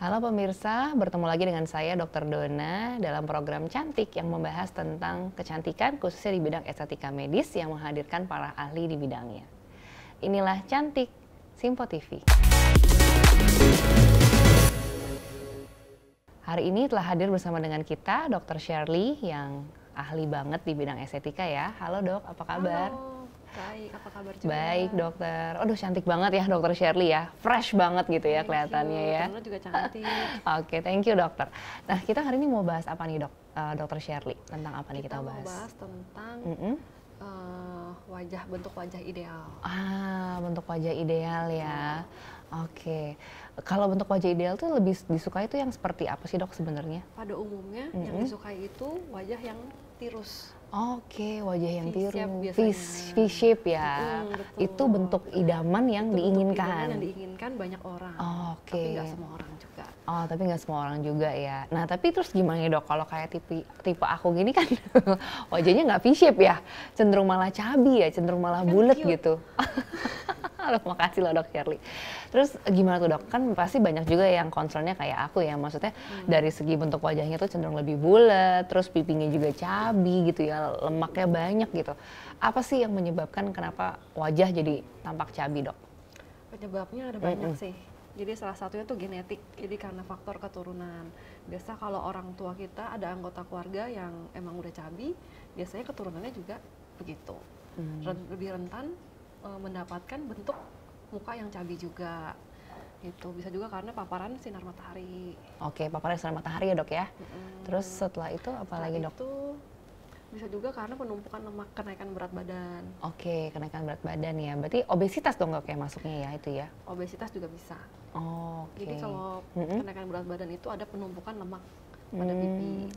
Halo pemirsa, bertemu lagi dengan saya Dr. Dona dalam program Cantik yang membahas tentang kecantikan khususnya di bidang estetika medis yang menghadirkan para ahli di bidangnya. Inilah Cantik, Simpo TV. Hari ini telah hadir bersama dengan kita Dr. Shirley yang ahli banget di bidang estetika ya. Halo dok, apa kabar? Halo, baik, apa kabar juga? Baik dokter, aduh cantik banget ya dokter Shirley ya, fresh banget gitu ya kelihatannya ya. Bener juga cantik. Oke, thank you dokter. Nah kita hari ini mau bahas apa nih dokter Shirley? Tentang apa nih kita Mau bahas? bahas tentang bentuk wajah ideal. Bentuk wajah ideal ya. Oke, kalau bentuk wajah ideal tuh lebih disukai itu yang seperti apa sih dok sebenarnya? Pada umumnya yang disukai itu wajah yang tirus. Oke, wajah yang tirus, V-shape ya. betul. Itu bentuk idaman yang diinginkan. Yang diinginkan banyak orang. Oke. Tapi nggak semua orang juga. Oh, tapi nggak semua orang juga ya. Nah, tapi terus gimana dok? Kalau kayak tipe aku gini kan wajahnya nggak V-shape ya, cenderung malah cabi ya, cenderung malah bulat gitu. Aduh, makasih loh dok Shirley. Terus gimana tuh dok? Kan pasti banyak juga yang concernnya kayak aku ya, maksudnya dari segi bentuk wajahnya tuh cenderung lebih bulat, terus pipinya juga cabi gitu ya, lemaknya banyak gitu. Apa sih yang menyebabkan kenapa wajah jadi tampak cabi dok? Penyebabnya ada banyak sih. Jadi salah satunya tuh genetik, jadi karena faktor keturunan. Biasa kalau orang tua kita ada anggota keluarga yang emang udah cabi, biasanya keturunannya juga begitu. Lebih rentan mendapatkan bentuk muka yang cabi juga. Itu bisa juga karena paparan sinar matahari. Oke, paparan sinar matahari ya dok ya. Terus setelah itu apa lagi dok? Itu bisa juga karena penumpukan lemak, kenaikan berat badan. Oke, kenaikan berat badan ya. Berarti obesitas dong dok ya masuknya ya itu ya? Obesitas juga bisa. Oke. Jadi kalau kenaikan berat badan itu ada penumpukan lemak pada pipi.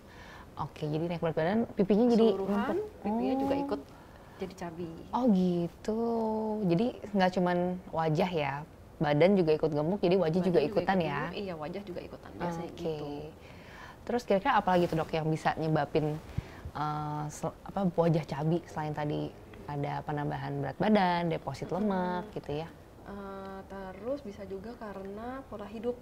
Oke, jadi naik berat badan, pipinya jadi keseluruhan, pipinya juga ikut jadi cabi. Oh gitu. Jadi nggak cuman wajah ya, badan juga ikut gemuk, jadi wajah juga ikutan ya? Gemuk, iya, wajah juga ikutan biasanya gitu. Terus kira-kira apa lagi tuh dok yang bisa nyebabin wajah cabi selain tadi ada penambahan berat badan, deposit lemak gitu ya? Terus bisa juga karena pola hidup.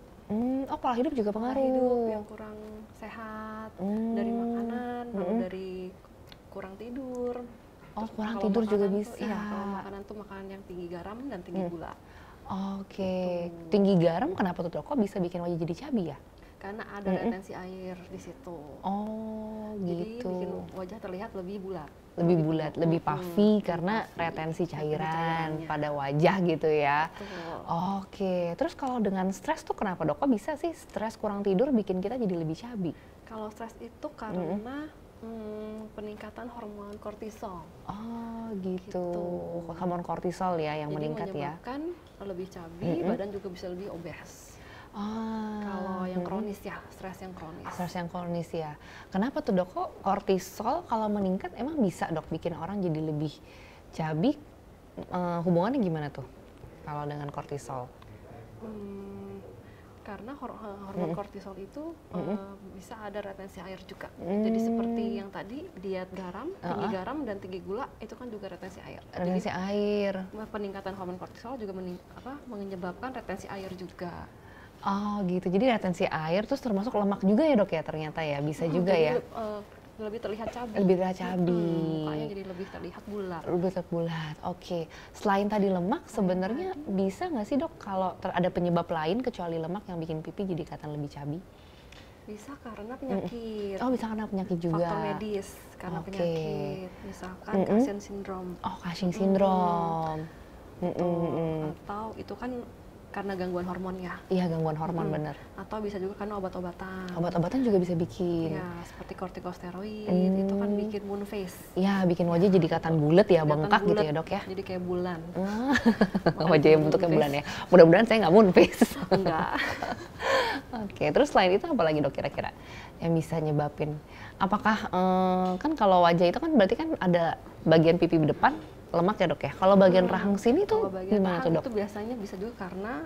Pola hidup juga pengaruh. Pola hidup yang kurang sehat, dari makanan, lalu dari kurang tidur. Terus kurang tidur juga bisa. Iya, kalau makanan tuh makanan yang tinggi garam dan tinggi gula. Oke, tinggi garam kenapa tuh dok? Kok bisa bikin wajah jadi cabi ya? Karena ada retensi air di situ. Oh, jadi gitu. bikin wajah terlihat lebih bulat. Lebih bulat, lebih puffy karena retensi cairan pada wajah gitu ya. Betul. Oke, terus kalau dengan stres tuh kenapa dok? Kok bisa sih stres kurang tidur bikin kita jadi lebih cabi? Kalau stres itu karena peningkatan hormon kortisol. Oh gitu. Hormon kortisol ya yang meningkat ya. Jadi menyebabkan lebih cabi, badan juga bisa lebih obes. Kalau yang kronis ya, stres yang kronis. Stres yang kronis ya. Kenapa tuh dok? Kok kortisol kalau meningkat emang bisa dok bikin orang jadi lebih cabi? Hubungannya gimana tuh kalau dengan kortisol? Karena hormon kortisol itu bisa ada retensi air juga. Jadi seperti yang tadi diet garam, tinggi garam dan tinggi gula itu kan juga retensi air. Retensi air. Peningkatan hormon kortisol juga menyebabkan retensi air juga. Oh gitu, jadi retensi air terus termasuk lemak juga ya dok ya ternyata ya, bisa juga ya? Lebih terlihat cabi. Lebih terlihat cabi. Mukanya jadi lebih terlihat bulat. Lebih terlihat bulat, oke. Selain tadi lemak, sebenarnya bisa nggak sih dok kalau ada penyebab lain kecuali lemak yang bikin pipi jadi kelihatan lebih cabi? Bisa karena penyakit. Oh bisa karena penyakit juga. Faktor medis karena penyakit. Misalkan Cushing syndrome. Oh Cushing syndrome. Atau itu kan karena gangguan hormon ya. Iya gangguan hormon bener. Atau bisa juga karena obat-obatan. Obat-obatan juga bisa bikin. Ya seperti kortikosteroid itu kan bikin moon face. Iya bikin wajah jadi kelihatan bulat ya, bengkak gitu ya dok ya. Jadi kayak bulan. Wajah yang bentuknya bulan ya. Mudah-mudahan saya nggak moon face. Enggak. Oke, terus selain itu apa lagi dok kira-kira yang bisa nyebabin? Apakah kan kalau wajah itu kan berarti kan ada bagian pipi depan lemak ya dok ya. Kalau bagian rahang sini tuh gimana tuh dok? Itu biasanya bisa juga karena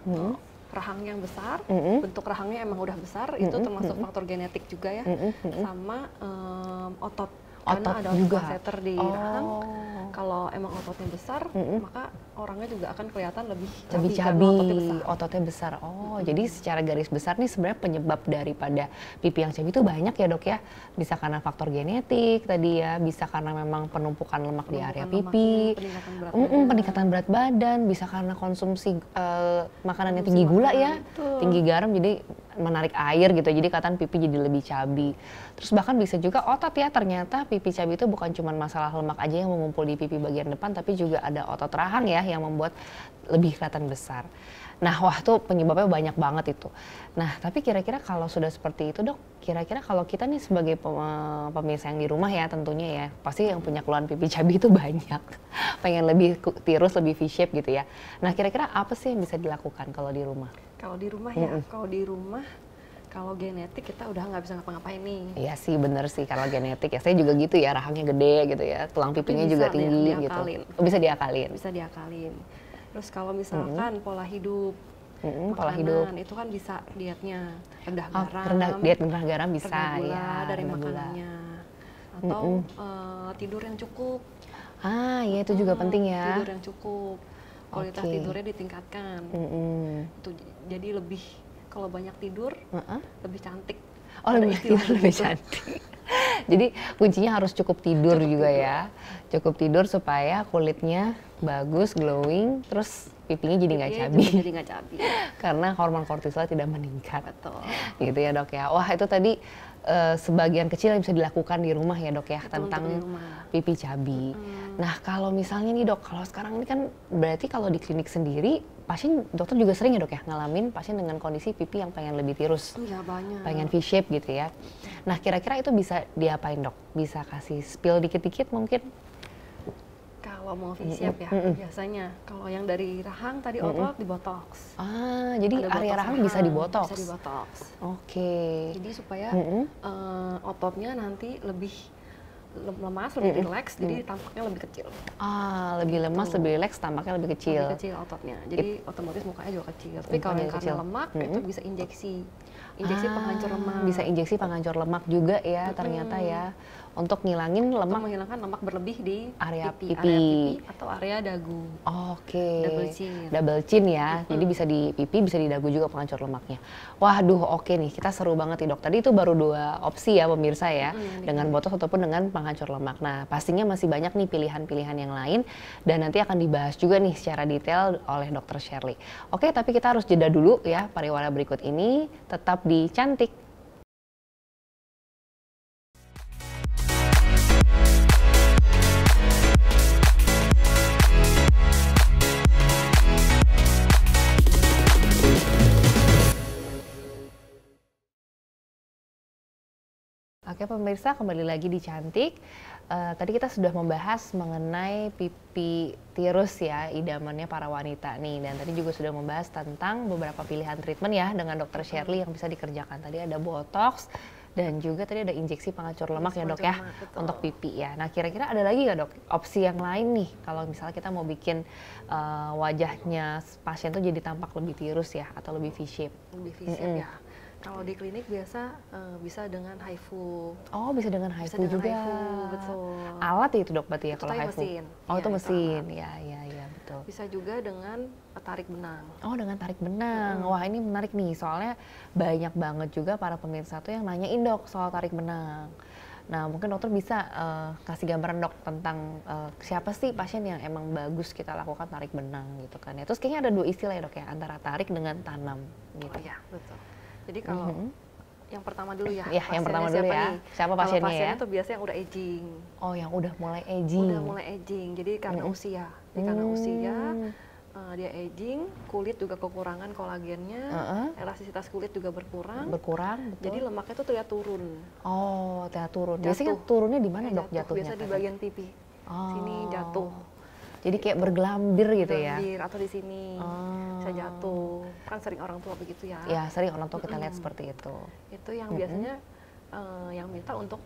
rahang yang besar, bentuk rahangnya emang udah besar, itu termasuk faktor genetik juga ya, sama otot. Karena Otot ada juga? masseter di rahang. Oh. Kalau emang ototnya besar, maka orangnya juga akan kelihatan lebih Lebih karena ototnya besar. ototnya besar. Oh, jadi secara garis besar nih sebenarnya penyebab daripada pipi yang cabi itu banyak ya dok ya. Bisa karena faktor genetik tadi ya, bisa karena memang penumpukan lemak di area Penumpukan pipi, lemaknya, peningkatan berat badan. peningkatan berat badan, bisa karena konsumsi makanan yang Konsumsi tinggi gula makanan, ya, betul. tinggi garam jadi menarik air gitu, jadi kelihatan pipi jadi lebih cabi. Terus bahkan bisa juga otot ya, ternyata pipi cabi itu bukan cuma masalah lemak aja yang mengumpul di pipi bagian depan, tapi juga ada otot rahang ya yang membuat lebih kelihatan besar. Nah, wah tuh penyebabnya banyak banget itu. Nah, tapi kira-kira kalau sudah seperti itu dok, kira-kira kalau kita nih sebagai pemirsa yang di rumah ya tentunya ya, pasti yang punya keluhan pipi cabi itu banyak. Pengen lebih tirus, lebih V-shape gitu ya. Nah, kira-kira apa sih yang bisa dilakukan kalau di rumah? Kalau di rumah ya, kalau di rumah, kalau genetik kita udah nggak bisa ngapa-ngapain nih. Iya sih, bener sih karena genetik ya. Saya juga gitu ya, rahangnya gede gitu ya, tulang pipinya juga bisa tinggi gitu. diakalin. Oh, bisa diakalin. Bisa diakalin. Terus kalau misalkan pola hidup, Pola makanan, hidup. itu kan bisa dietnya rendah Oh, garam, diet rendah garam bisa rendah gula ya. dari rendah gula. makanannya, atau tidur yang cukup. Ah, iya itu juga penting ya. Tidur yang cukup, kualitas Oke. tidurnya ditingkatkan. Itu jadi lebih, kalau banyak tidur lebih cantik. Oh, Ada lebih istilah tidur lebih gitu. cantik. Jadi kuncinya harus cukup tidur juga ya. Cukup tidur supaya kulitnya bagus, glowing, terus pipinya jadi nggak Pipinya cabi. juga jadi nggak cabi. Karena hormon kortisol tidak meningkat. Betul. Gitu ya dok ya. Wah itu tadi sebagian kecil yang bisa dilakukan di rumah ya dok ya, Itu tentang untuk di rumah. pipi cabi. Nah kalau misalnya nih dok, kalau sekarang ini kan berarti kalau di klinik sendiri pasien, dokter juga sering ya dok ya ngalamin pasien dengan kondisi pipi yang pengen lebih tirus, Iya banyak. pengen V-shape gitu ya. Nah kira-kira itu bisa diapain dok? Bisa kasih spill dikit-dikit mungkin? Kalau mau V-shape ya, biasanya kalau yang dari rahang tadi otot dibotox. Ah jadi Ada area botox rahang bisa dibotox? Bisa dibotox. Oke. Jadi supaya ototnya nanti lebih lemas, lebih rileks, jadi tampaknya lebih kecil. Ah lebih lemas, lebih rileks, tampaknya lebih kecil. Lebih kecil ototnya, jadi otomatis mukanya juga kecil. Tapi kalau yang karena lemak, itu bisa injeksi penghancur lemak. Bisa injeksi penghancur lemak juga ya ternyata ya, untuk ngilangin Untuk lemak. menghilangkan lemak berlebih di Area pipi atau area dagu. Oke. Double chin. Double chin ya. Jadi bisa di pipi, bisa di dagu juga penghancur lemaknya. Waduh, oke nih. Kita seru banget nih, Dok. Tadi itu baru 2 opsi ya pemirsa ya, dengan botox ataupun dengan penghancur lemak. Nah, pastinya masih banyak nih pilihan-pilihan yang lain dan nanti akan dibahas juga nih secara detail oleh Dr. Shirley. Oke, tapi kita harus jeda dulu ya. Pariwara berikut ini tetap di Cantik. Oke pemirsa, kembali lagi di Cantik. Tadi kita sudah membahas mengenai pipi tirus ya, idamannya para wanita nih. Dan tadi juga sudah membahas tentang beberapa pilihan treatment ya dengan Dr. Shirley yang bisa dikerjakan. Tadi ada botox dan juga tadi ada injeksi penghancur lemak ya dok ya, untuk pipi ya. Nah kira-kira ada lagi nggak dok opsi yang lain nih kalau misalnya kita mau bikin wajahnya pasien tuh jadi tampak lebih tirus ya atau lebih V-shape? Lebih V-shape ya. Kalau di klinik biasa bisa dengan HIFU. Oh bisa dengan HIFU juga. HIFU, betul. Alat itu dok berarti ya Itu kalau tadi HIFU? mesin. Oh Ya, itu itu mesin, ya betul. Bisa juga dengan tarik benang. Oh dengan tarik benang, wah ini menarik nih soalnya banyak banget juga para pemirsa tuh yang nanyain dok soal tarik benang. Nah mungkin dokter bisa kasih gambaran dok tentang siapa sih pasien yang emang bagus kita lakukan tarik benang gitu kan ya. Terus kayaknya ada 2 istilah ya dok ya, antara tarik dengan tanam gitu. Oh iya, betul. Jadi kalau yang pertama dulu ya, Ya yang pertama dulu siapa ya, nih? siapa Kalau pasiennya ya? pasiennya tuh biasanya yang udah aging. Oh yang udah mulai aging. Udah mulai aging, jadi karena usia. Jadi karena usia, dia aging, kulit juga kekurangan kolagennya, elastisitas kulit juga berkurang. Berkurang, betul. Jadi lemaknya tuh terlihat turun. Oh, terlihat turun. Jatuh. Biasanya turunnya di mana dok jatuhnya? Biasa di bagian pipi. Sini jatuh. Jadi kayak bergelambir gitu ya? Bergelambir atau di sini bisa jatuh. Kan sering orang tua begitu ya. Ya sering orang tua kita lihat seperti itu. Itu yang biasanya yang minta untuk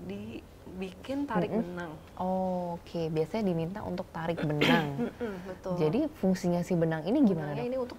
dibikin tarik benang. Oh, oke, biasanya diminta untuk tarik benang. Betul. Jadi fungsinya si benang ini gimana Benangnya dok? ini untuk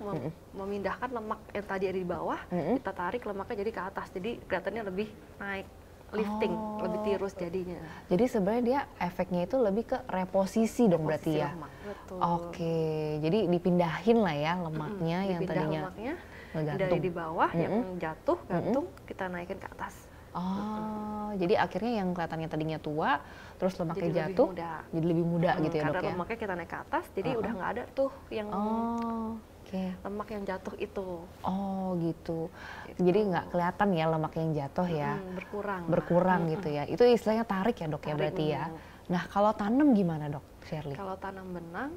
memindahkan lemak yang tadi ada di bawah, kita tarik lemaknya jadi ke atas, jadi kelihatannya lebih naik. lifting, lebih tirus jadinya. Jadi sebenarnya dia efeknya itu lebih ke reposisi dong berarti ya? Lemak, betul. Oke, jadi dipindahin lah ya lemaknya yang Dipindah tadinya lemaknya ngegantung. dari di bawah yang jatuh, gantung, kita naikin ke atas. Oh, jadi akhirnya yang kelihatannya tadinya tua, terus lemaknya Jadi lebih jatuh, muda. jadi lebih muda gitu ya Karena dok ya? lemaknya kita naik ke atas, jadi udah nggak ada tuh yang Oh, oke. lemak yang jatuh itu. Oh gitu. Gitu. Jadi nggak kelihatan ya lemak yang jatuh ya? Berkurang. Berkurang gitu ya? Itu istilahnya tarik ya dok ya Tarik, berarti ya? Nah kalau tanam gimana dok, Shirley? Kalau tanam benang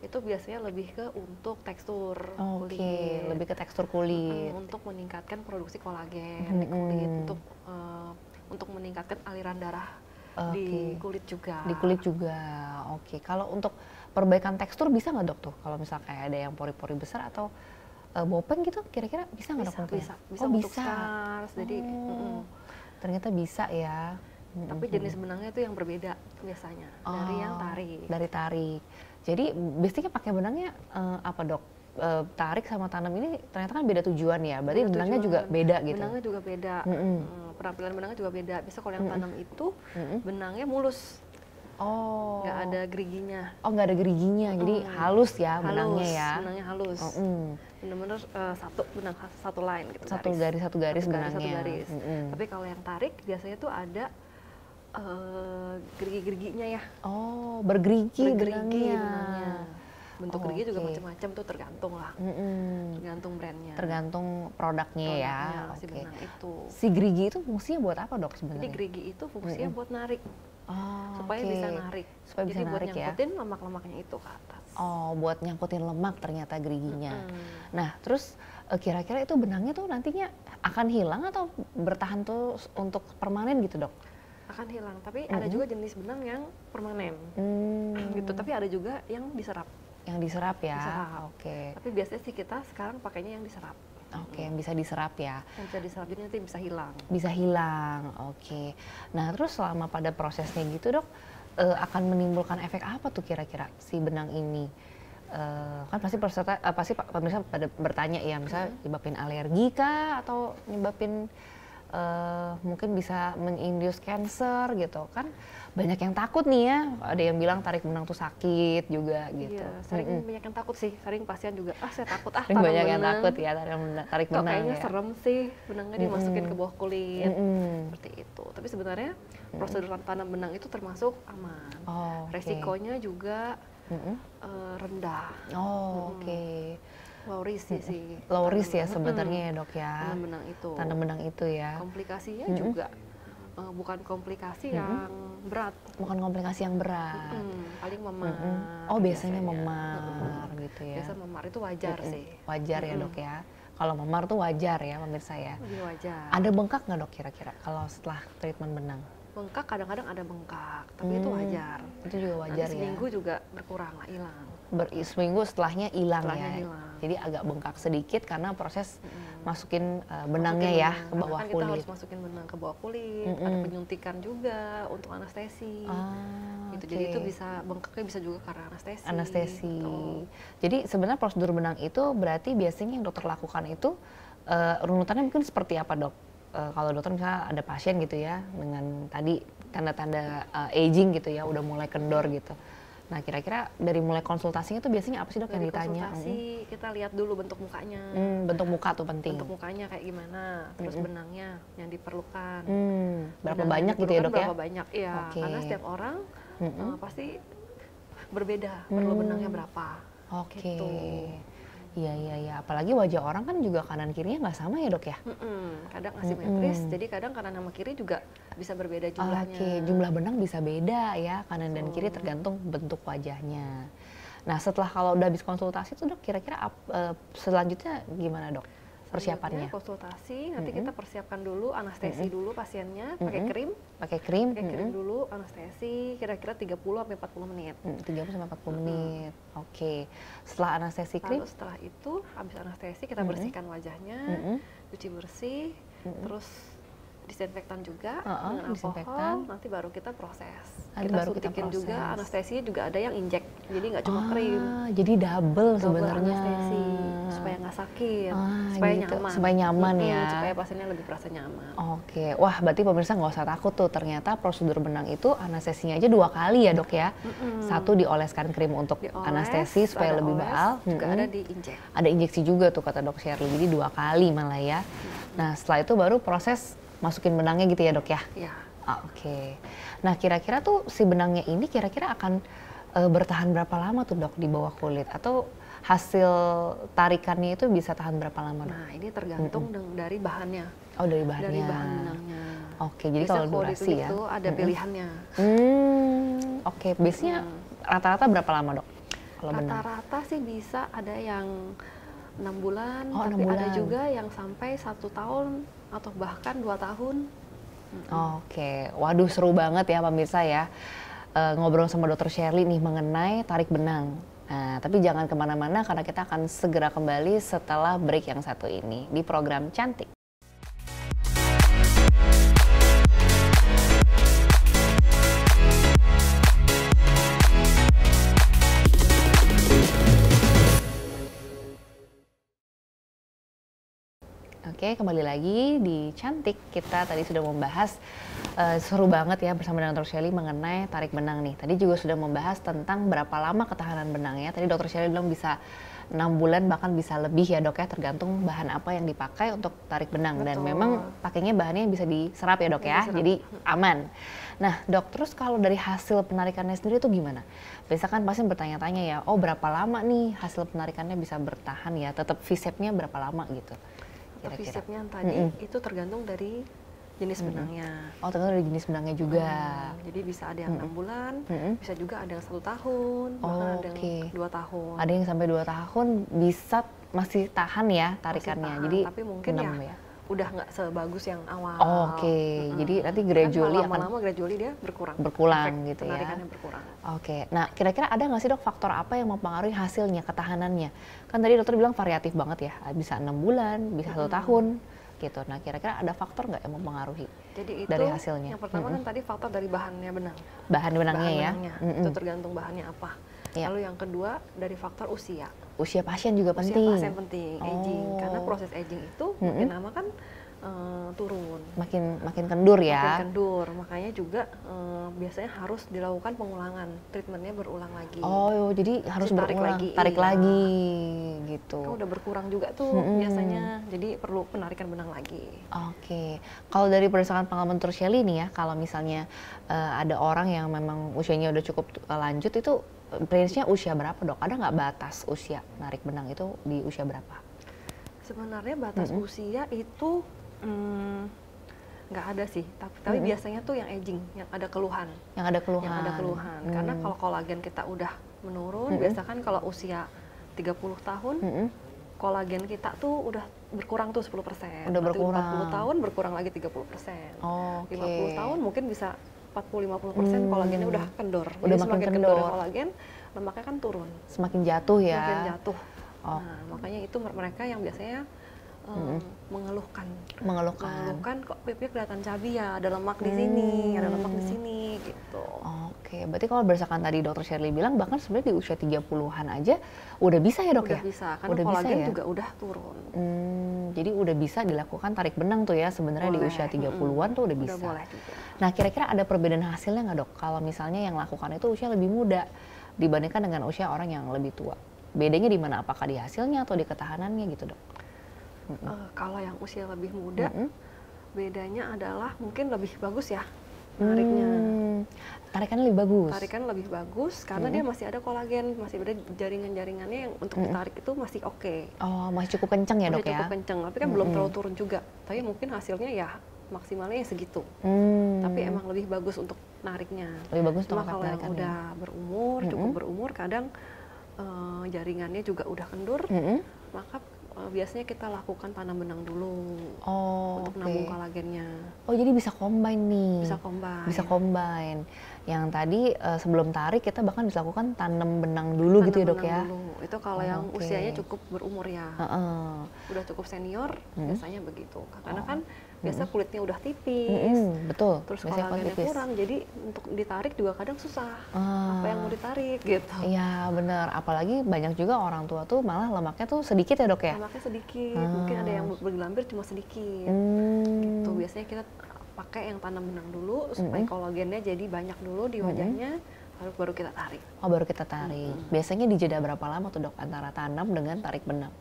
itu biasanya lebih ke untuk tekstur Oke, kulit. lebih ke tekstur kulit. Untuk meningkatkan produksi kolagen di kulit, untuk meningkatkan aliran darah di kulit juga. Di kulit juga, oke. Kalau untuk perbaikan tekstur bisa nggak dok tuh? Kalau misalnya kayak ada yang pori-pori besar atau bopeng gitu, kira-kira bisa nggak dok? Bisa Oh, untuk bisa. scars, jadi Ternyata bisa ya. tapi jenis benangnya itu yang berbeda biasanya dari yang tarik. Dari tarik. Jadi biasanya pakai benangnya apa dok? Tarik sama tanam ini ternyata kan beda tujuan ya. Berarti Beda benangnya tujuan. juga beda gitu. Benangnya juga beda. Penampilan benangnya juga beda. Biasa kalau yang tanam itu benangnya mulus, Oh. nggak ada geriginya. Oh, nggak ada geriginya. Jadi halus ya benangnya Halus, ya. benangnya halus. Bener-bener satu line gitu. Satu garis Satu benangnya. garis. Tapi kalau yang tarik biasanya tuh ada gerigi-geriginya ya. Oh, bergerigi benangnya. Bentuk gerigi juga macam-macam tuh, tergantung lah. Tergantung brandnya. Tergantung produknya ya. Si benang itu. Si gerigi itu fungsinya buat apa dok sebenarnya? Jadi gerigi itu fungsinya buat narik. Supaya bisa narik. Supaya bisa Jadi buat narik ya. nyangkutin lemak-lemaknya itu ke atas. Oh, buat nyangkutin lemak ternyata geriginya. Nah, terus kira-kira itu benangnya tuh nantinya akan hilang atau bertahan tuh untuk permanen gitu dok? Akan hilang, tapi ada juga jenis benang yang permanen. Gitu, tapi ada juga yang diserap. Yang diserap ya? Diserap. Oke. Tapi biasanya sih kita sekarang pakainya yang diserap. Oke, yang bisa diserap ya? Yang bisa diserap, jadi nanti bisa hilang. Bisa hilang, oke. Nah, terus selama pada prosesnya gitu dok, akan menimbulkan efek apa tuh kira-kira si benang ini? Kan pasti pemirsa pada bertanya ya, misalnya nyebabin alergi kah atau nyebabin mungkin bisa menginduce cancer gitu kan? Banyak yang takut nih ya, ada yang bilang tarik benang tuh sakit juga gitu. Iya, sering banyak yang takut sih, sering pasien juga, saya takut tanam banyak benang. yang takut ya tarik Kok benang kayaknya ya. serem sih benangnya dimasukin ke bawah kulit, seperti itu. Tapi sebenarnya prosedur tanam benang itu termasuk aman. Resikonya juga rendah. Oke. Low risk sih. Low risk ya sebenarnya ya dok ya. Tanam benang itu. Tanam benang itu ya. Komplikasinya juga bukan komplikasi yang berat. Bukan komplikasi yang berat. Paling memar. Oh biasanya memar gitu ya. Biasa memar itu wajar sih. Wajar ya dok ya. Kalau memar tuh wajar ya pemirsa ya. Lebih wajar. Ada bengkak nggak dok kira-kira kalau setelah treatment benang? Bengkak kadang-kadang ada bengkak, tapi itu wajar. Itu juga wajar ya. Seminggu juga berkurang lah, hilang. Seminggu setelahnya hilang ya. Hilang. Jadi agak bengkak sedikit karena proses masukin benangnya ya ke bawah kan kulit. kita harus masukin benang ke bawah kulit, ada penyuntikan juga untuk anestesi. Gitu. Jadi itu bisa bengkaknya bisa juga karena anestesi. Anestesi. Gitu. Jadi sebenarnya prosedur benang itu berarti biasanya yang dokter lakukan itu runutannya mungkin seperti apa dok? Kalau dokter misalnya ada pasien gitu ya dengan tadi tanda-tanda aging gitu ya, udah mulai kendor gitu. Nah kira-kira dari mulai konsultasinya tuh biasanya apa sih dok yang ditanya? Konsultasi kita lihat dulu bentuk mukanya. Bentuk muka tuh penting. Bentuk mukanya kayak gimana, terus benangnya yang diperlukan. Berapa banyak gitu ya dok ya? Berapa banyak, iya. Okay. Karena setiap orang pasti berbeda, perlu benangnya berapa. Oke. Gitu. Iya. Apalagi wajah orang kan juga kanan kirinya nggak sama ya dok ya? Kadang asimetris, jadi kadang kanan sama kiri juga bisa berbeda jumlahnya. Oke, jumlah benang bisa beda ya kanan dan kiri tergantung bentuk wajahnya. Nah setelah kalau udah habis konsultasi tuh dok, kira-kira selanjutnya gimana dok persiapannya? Konsultasi, nanti kita persiapkan dulu anestesi dulu pasiennya, pakai krim. Pakai krim? Pakai krim dulu, anestesi kira-kira 30-40 menit. 30-40 menit, oke. Setelah anestesi krim? Lalu setelah itu, habis anestesi kita bersihkan wajahnya, cuci bersih, terus disinfektan juga dengan alkohol, nanti baru kita proses. Kita suntikin juga, anestesinya juga ada yang injek, jadi nggak cuma krim. Jadi double sebenarnya. Anestesi, supaya nggak sakit, Ah, supaya gitu. nyaman. Supaya nyaman ya. Supaya pasiennya lebih merasa nyaman. Oke, wah berarti pemirsa nggak usah takut tuh, ternyata prosedur benang itu anestesinya aja 2 kali ya dok ya. Satu dioleskan krim untuk Dioles, anestesi supaya ada lebih oles, baal. juga ada diinjek. Ada injeksi juga tuh kata dok Shirley, jadi 2 kali malah ya. Nah setelah itu baru proses masukin benangnya gitu ya dok ya? Ya. Oke. Nah kira-kira tuh si benangnya ini kira-kira akan bertahan berapa lama tuh dok di bawah kulit? Atau hasil tarikannya itu bisa tahan berapa lama dok? Nah, ini tergantung dari bahannya. Oh dari bahannya. Dari bahan benangnya. Oke, jadi Biasa kalau durasi ditulis ya. tuh ada pilihannya. Oke, biasanya rata-rata berapa lama dok? Kalau benang? Rata-rata sih bisa ada yang 6 bulan, Oh, tapi 6 ada bulan. juga yang sampai 1 tahun atau bahkan 2 tahun. Oke, waduh seru banget ya pemirsa ya. Ngobrol sama Dr. Shirley nih mengenai tarik benang. Nah, tapi jangan kemana-mana karena kita akan segera kembali setelah break yang satu ini di program Cantik. Oke, kembali lagi di Cantik. Kita tadi sudah membahas seru banget ya bersama dengan Dr. Shirley mengenai tarik benang nih. Tadi juga sudah membahas tentang berapa lama ketahanan benangnya. Tadi Dr. Shirley bilang bisa 6 bulan bahkan bisa lebih ya dok ya, tergantung bahan apa yang dipakai untuk tarik benang. Dan Betul. memang pakainya bahannya yang bisa diserap ya dok ya, Diserap. jadi aman. Nah dok, terus kalau dari hasil penarikannya sendiri itu gimana? Biasa kan pasien bertanya-tanya ya, oh berapa lama nih hasil penarikannya bisa bertahan ya, tetap V-shape-nya berapa lama gitu? Kira-kira. V-shape-nya tadi itu tergantung dari jenis benangnya. Oh tergantung dari jenis benangnya juga. Jadi bisa ada yang 6 bulan, bisa juga ada yang 1 tahun, bahkan ada Oke. yang 2 tahun. Ada yang sampai 2 tahun bisa masih tahan ya tarikannya. Masih tahan, Jadi tapi mungkin 6 ya udah nggak sebagus yang awal. Oke, jadi nanti gradually kan akan lama-lama gradually dia berkurang. berkurang Efek gitu ya. penarikannya berkurang. Oke, nah kira-kira ada nggak sih dok faktor apa yang mempengaruhi hasilnya, ketahanannya? Kan tadi dokter bilang variatif banget ya, bisa 6 bulan, bisa 1 tahun gitu. Nah kira-kira ada faktor nggak yang mempengaruhi Jadi itu dari hasilnya? yang pertama kan tadi faktor dari bahannya benang. Bahan benangnya Bahan ya? benangnya, itu tergantung bahannya apa. Iya. Lalu yang kedua dari faktor usia. Usia pasien juga Usia penting. pasien penting, aging. Karena proses aging itu makin lama kan turun. Makin kendur ya. Makin kendur, makanya juga biasanya harus dilakukan pengulangan, treatmentnya berulang lagi. Oh, jadi harus Tarik berulang, lagi, tarik iya. lagi gitu. Kan udah berkurang juga tuh biasanya, jadi perlu penarikan benang lagi. Oke, kalau dari berdasarkan pengalaman Dr. Shirley nih ya, kalau misalnya ada orang yang memang usianya udah cukup lanjut itu range-nya usia berapa dok? Ada nggak batas usia narik benang itu di usia berapa? Sebenarnya batas usia itu nggak ada sih, tapi biasanya tuh yang aging, yang ada keluhan. Yang ada keluhan. Yang ada keluhan, karena kalau kolagen kita udah menurun, biasa kan kalau usia 30 tahun, kolagen kita tuh udah berkurang tuh 10%. Udah Nanti berkurang. 40 tahun berkurang lagi 30%. Oke. 50 tahun mungkin bisa 40-50% kolagennya udah kendor. Udah Jadi makin semakin kendor. kolagen, lemaknya kan turun. Semakin jatuh ya. Semakin jatuh. Oh. Nah, makanya itu mereka yang biasanya mengeluhkan kok pipi kelihatan cabi ya, ada lemak di sini, ada lemak di sini gitu. Oke, berarti kalau berdasarkan tadi Dr. Shirley bilang bahkan sebenarnya di usia 30-an aja udah bisa ya dok Udah ya? bisa, karena Udah kolagen bisa ya? juga udah turun. Jadi udah bisa dilakukan tarik benang tuh ya sebenarnya di Boleh, usia 30-an tuh udah bisa. Udah boleh juga. Nah kira-kira ada perbedaan hasilnya nggak dok? Kalau misalnya yang lakukan itu usia lebih muda dibandingkan dengan usia orang yang lebih tua. Bedanya di mana? Apakah di hasilnya atau di ketahanannya gitu dok? Kalau yang usia lebih muda, bedanya adalah mungkin lebih bagus ya nariknya. Tarikannya lebih bagus. Tarikan lebih bagus karena dia masih ada kolagen, masih ada jaringan-jaringannya yang untuk ditarik itu masih oke. Oh masih cukup kencang ya dok Masih ya? cukup kenceng, tapi kan belum terlalu turun juga. Tapi mungkin hasilnya ya maksimalnya ya segitu. Tapi emang lebih bagus untuk nariknya. Lebih bagus untuk Cuma kalau yang tarikannya. udah berumur, cukup berumur, kadang jaringannya juga udah kendur, maka biasanya kita lakukan tanam benang dulu untuk nabung kolagennya. Oh jadi bisa combine nih? Bisa combine. Bisa combine. Yang tadi sebelum tarik kita bahkan bisa lakukan tanam benang dulu gitu ya dok ya? Dulu. Itu kalau yang usianya cukup berumur ya. Udah cukup senior, biasanya begitu. Karena kan biasa kulitnya udah tipis, betul. terus Biasanya kolagennya tipis. kurang, jadi untuk ditarik juga kadang susah. Apa yang mau ditarik gitu. Iya bener, apalagi banyak juga orang tua tuh malah lemaknya tuh sedikit ya dok ya? Lemaknya sedikit, mungkin ada yang bergelambir cuma sedikit. Gitu. Biasanya kita pakai yang tanam benang dulu supaya kolagennya jadi banyak dulu di wajahnya, lalu baru kita tarik. Oh baru kita tarik. Biasanya di jeda berapa lama tuh dok antara tanam dengan tarik benang?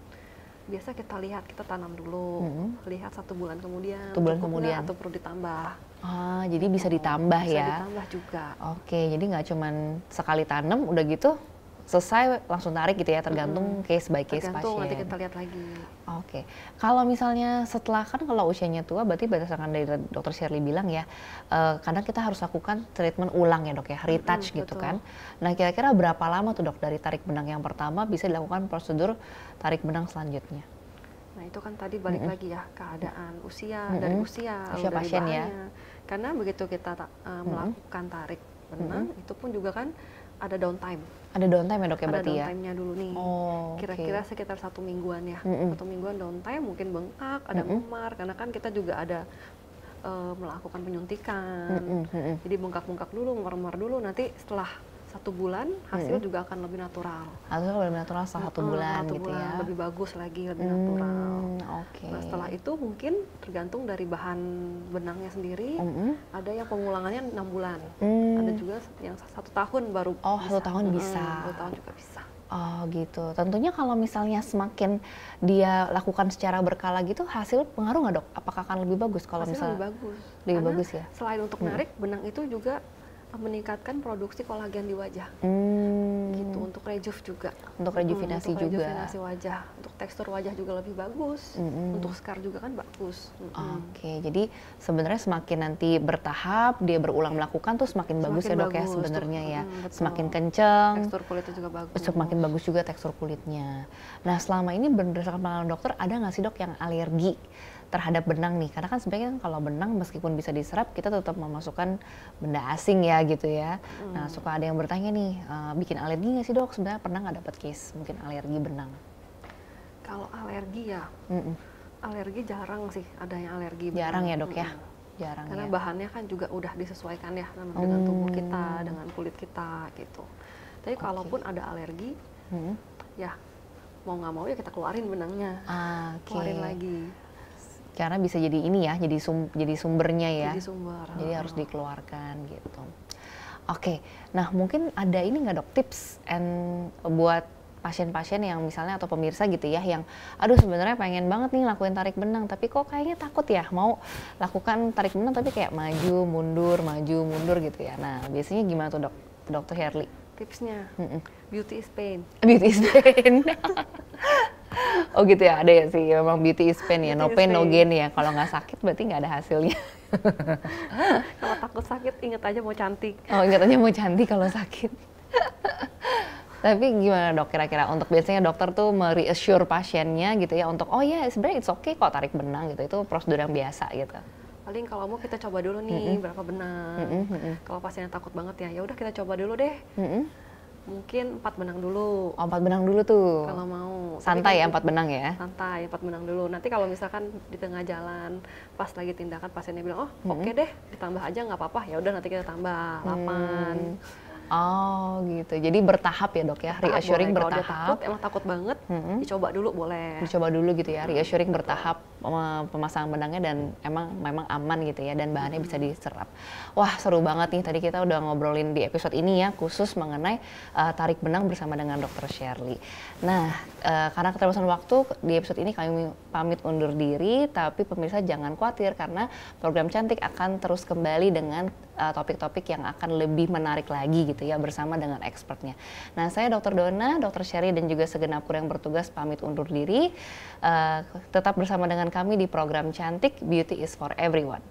Biasa kita lihat, kita tanam dulu, lihat 1 bulan kemudian, 1 bulan cukup kemudian nggak atau perlu ditambah. Ah, jadi bisa ditambah Bisa ya? ditambah juga. Oke, jadi nggak cuman sekali tanam udah gitu selesai langsung tarik gitu ya, tergantung case by case Tergantung, pasien. nanti kita lihat lagi. Oke, kalau misalnya setelah kan kalau usianya tua berarti berdasarkan dari dokter Shirley bilang ya, kadang kita harus lakukan treatment ulang ya dok ya, retouch gitu betul. kan. Nah kira-kira berapa lama tuh dok dari tarik benang yang pertama bisa dilakukan prosedur tarik benang selanjutnya? Nah itu kan tadi balik lagi ya, keadaan usia, dari usia, Usia dari pasien ya. bahannya. Karena begitu kita melakukan tarik benang, itu pun juga kan ada downtime. Ada downtime ya dok ya Ada berarti ya? downtime-nya dulu nih. Oh, Kira-kira sekitar 1 mingguan ya. 1 mingguan downtime, mungkin bengkak, ada memar, karena kan kita juga ada melakukan penyuntikan. Jadi bengkak-bengkak dulu, memar-memar dulu, nanti setelah 1 bulan hasil juga akan lebih natural. Hasilnya lebih natural setelah 1 bulan 1 gitu bulan, ya? lebih bagus lagi, lebih natural. Oke. Nah setelah itu mungkin tergantung dari bahan benangnya sendiri, ada yang pengulangannya 6 bulan, ada juga yang 1 tahun baru Oh, bisa. 1 tahun bisa. 1 tahun juga bisa. Oh gitu. Tentunya kalau misalnya semakin dia lakukan secara berkala gitu, hasil pengaruh nggak dok? Apakah akan lebih bagus kalau Hasilnya misalnya? lebih bagus. Lebih Karena bagus ya? selain untuk narik, benang itu juga meningkatkan produksi kolagen di wajah. Gitu, untuk rejuve juga. Untuk rejuvenasi untuk juga. rejuvenasi wajah, untuk tekstur wajah juga lebih bagus. Untuk scar juga kan bagus. Oke, jadi sebenarnya semakin nanti bertahap dia berulang melakukan tuh semakin bagus ya dok ya bagus, sebenarnya ya. betul. Semakin kenceng, Tekstur kulitnya juga bagus. semakin bagus juga tekstur kulitnya. Nah selama ini berdasarkan pengalaman dokter ada nggak sih dok yang alergi terhadap benang nih? Karena kan sebenarnya kan kalau benang meskipun bisa diserap kita tetap memasukkan benda asing ya gitu ya. Nah suka ada yang bertanya nih, bikin alergi nggak sih dok? Sebenarnya pernah nggak dapat case mungkin alergi benang? Kalau alergi ya, alergi jarang sih ada yang alergi. Jarang ya dok ya? Jarang Karena ya? bahannya kan juga udah disesuaikan ya dengan tubuh kita, dengan kulit kita gitu. Tapi kalaupun ada alergi, ya mau nggak mau ya kita keluarin benangnya, keluarin lagi. Karena bisa jadi ini ya, jadi sumbernya ya. Jadi sumber. Jadi harus dikeluarkan gitu. Oke, nah mungkin ada ini nggak dok tips buat pasien-pasien yang misalnya atau pemirsa gitu ya yang aduh sebenarnya pengen banget nih lakuin tarik benang tapi kok kayaknya takut ya mau lakukan tarik benang tapi kayak maju mundur gitu ya. Nah biasanya gimana tuh dok, dokter Shirley? Tipsnya, beauty is pain. Beauty is pain. Oh gitu ya, ada ya sih memang beauty is pain ya, no pain no gain ya. Kalau nggak sakit berarti nggak ada hasilnya. Kalau takut sakit inget aja mau cantik. Oh ingat aja mau cantik kalau sakit. Tapi gimana dok kira-kira untuk biasanya dokter tuh mereassure pasiennya gitu ya untuk oh ya sebenarnya it's okay kok tarik benang gitu, itu prosedur yang biasa gitu. Paling kalau mau kita coba dulu nih berapa benang. Kalau pasiennya takut banget ya udah kita coba dulu deh. Mungkin 4 benang dulu. Oh 4 benang dulu tuh. Kalau mau. Santai ya kan 4 benang ya? Santai 4 benang dulu. Nanti kalau misalkan di tengah jalan pas lagi tindakan pasiennya bilang oh oke deh ditambah aja nggak apa-apa, ya udah nanti kita tambah 8. Oh gitu, jadi bertahap ya dok ya, reassuring Kalau dia bertahap. takut, emang takut banget, dicoba dulu boleh. Dicoba dulu gitu ya, reassuring bertahap pemasangan benangnya dan memang aman gitu ya dan bahannya bisa diserap. Wah seru banget nih, tadi kita udah ngobrolin di episode ini ya khusus mengenai tarik benang bersama dengan dokter Shirley. Nah karena keterbatasan waktu di episode ini kami pamit undur diri, tapi pemirsa jangan khawatir karena program Cantik akan terus kembali dengan topik-topik yang akan lebih menarik lagi gitu ya bersama dengan expertnya. Nah saya Dr. Donna, Dr. Shirley dan juga segenap kru yang bertugas pamit undur diri. Tetap bersama dengan kami di program Cantik, Beauty is for Everyone.